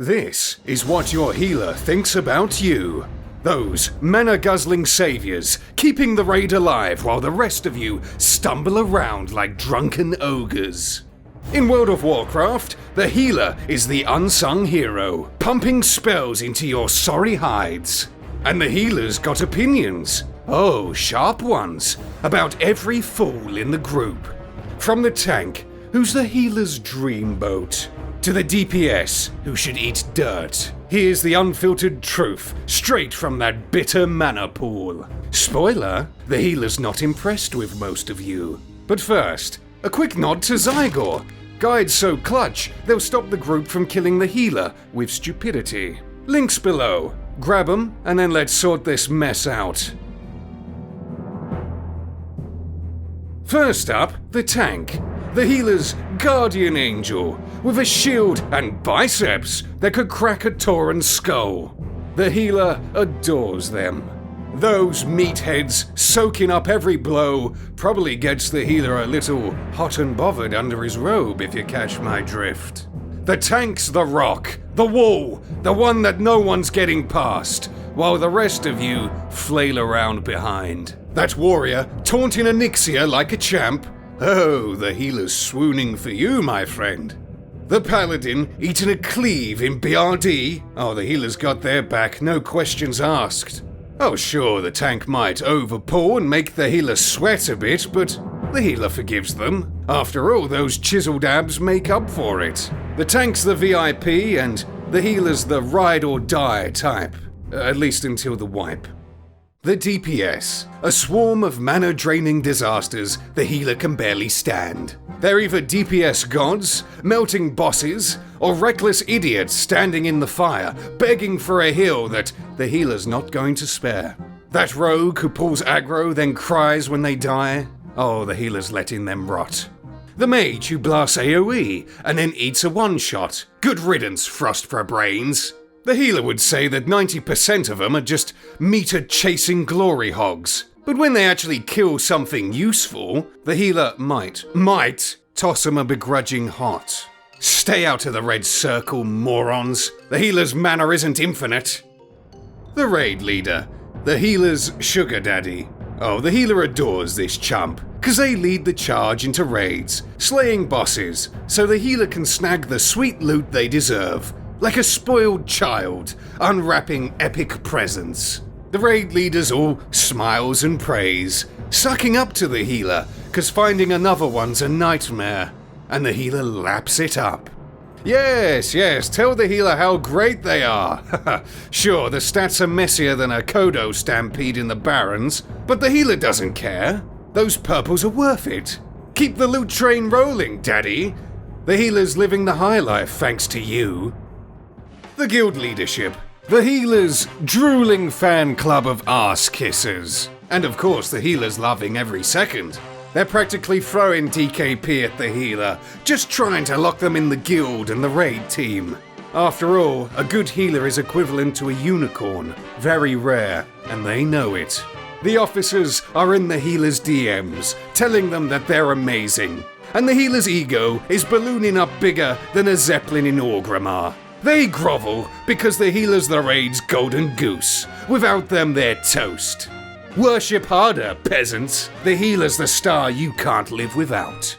This is what your healer thinks about you. Those mana-guzzling saviors, keeping the raid alive while the rest of you stumble around like drunken ogres. In World of Warcraft, the healer is the unsung hero, pumping spells into your sorry hides. And the healer's got opinions, oh, sharp ones, about every fool in the group. From the tank, who's the healer's dreamboat, to the DPS, who should eat dirt. Here's the unfiltered truth, straight from that bitter mana pool. Spoiler, the healer's not impressed with most of you. But first, a quick nod to Zygor. Guides so clutch, they'll stop the group from killing the healer with stupidity. Links below. Grab them, and then let's sort this mess out. First up, the tank. The healer's guardian angel, with a shield and biceps that could crack a Tauren's skull. The healer adores them. Those meatheads soaking up every blow probably gets the healer a little hot and bothered under his robe, if you catch my drift. The tank's the rock, the wall, the one that no one's getting past, while the rest of you flail around behind. That warrior taunting Onyxia like a champ. Oh, the healer's swooning for you, my friend. The paladin eating a cleave in BRD. Oh, the healer's got their back, no questions asked. Oh, sure, the tank might overpull and make the healer sweat a bit, but the healer forgives them. After all, those chiseled abs make up for it. The tank's the VIP and the healer's the ride or die type. At least until the wipe. The DPS, a swarm of mana-draining disasters the healer can barely stand. They're either DPS gods, melting bosses, or reckless idiots standing in the fire, begging for a heal that the healer's not going to spare. That rogue who pulls aggro then cries when they die, oh, the healer's letting them rot. The mage who blasts AoE and then eats a one-shot, good riddance, frost for brains. The healer would say that 90% of them are just meter-chasing glory hogs. But when they actually kill something useful, the healer might toss them a begrudging hot. Stay out of the red circle, morons. The healer's mana isn't infinite. The raid leader, the healer's sugar daddy. Oh, the healer adores this chump, cause they lead the charge into raids, slaying bosses, so the healer can snag the sweet loot they deserve. Like a spoiled child, unwrapping epic presents. The raid leaders all smiles and praise, sucking up to the healer, cause finding another one's a nightmare, and the healer laps it up. Yes, tell the healer how great they are. Sure, the stats are messier than a Kodo stampede in the Barrens, but the healer doesn't care. Those purples are worth it. Keep the loot train rolling, daddy. The healer's living the high life thanks to you. The guild leadership, the healer's drooling fan club of arse kissers. And of course the healer's loving every second. They're practically throwing DKP at the healer, just trying to lock them in the guild and the raid team. After all, a good healer is equivalent to a unicorn, very rare, and they know it. The officers are in the healer's DMs, telling them that they're amazing, and the healer's ego is ballooning up bigger than a zeppelin in Orgrimmar. They grovel because the healer's the raid's golden goose. Without them, they're toast. Worship harder, peasants. The healer's the star you can't live without.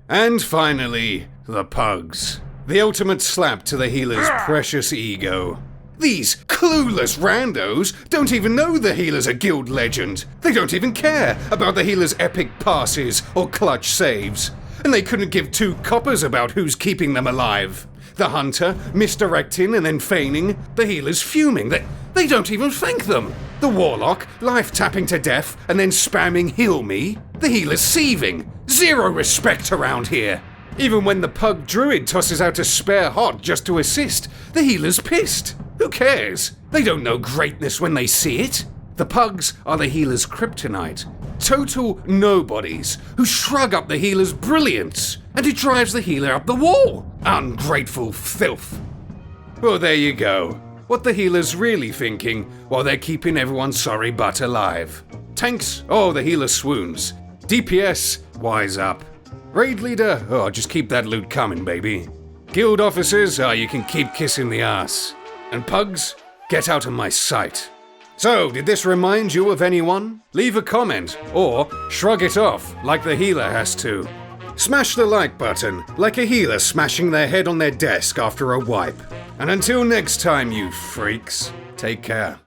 And finally, the pugs. The ultimate slap to the healer's precious ego. These clueless randos don't even know the healer's a guild legend. They don't even care about the healer's epic passes or clutch saves. And they couldn't give two coppers about who's keeping them alive. The hunter misdirecting and then feigning, the healer's fuming. They don't even thank them. The warlock life tapping to death and then spamming heal me. The healer's seething. Zero respect around here. Even when the pug druid tosses out a spare hot just to assist, the healer's pissed. Who cares? They don't know greatness when they see it. The pugs are the healer's kryptonite. Total nobodies who shrug up the healer's brilliance, and it drives the healer up the wall. Ungrateful filth. Well, there you go. What the healer's really thinking while they're keeping everyone's sorry butt alive. Tanks, oh, the healer swoons. DPS, wise up. Raid leader, oh, just keep that loot coming, baby. Guild officers, you can keep kissing the ass. And pugs, get out of my sight. So, did this remind you of anyone? Leave a comment, or shrug it off like the healer has to. Smash the like button, like a healer smashing their head on their desk after a wipe. And until next time, you freaks, take care.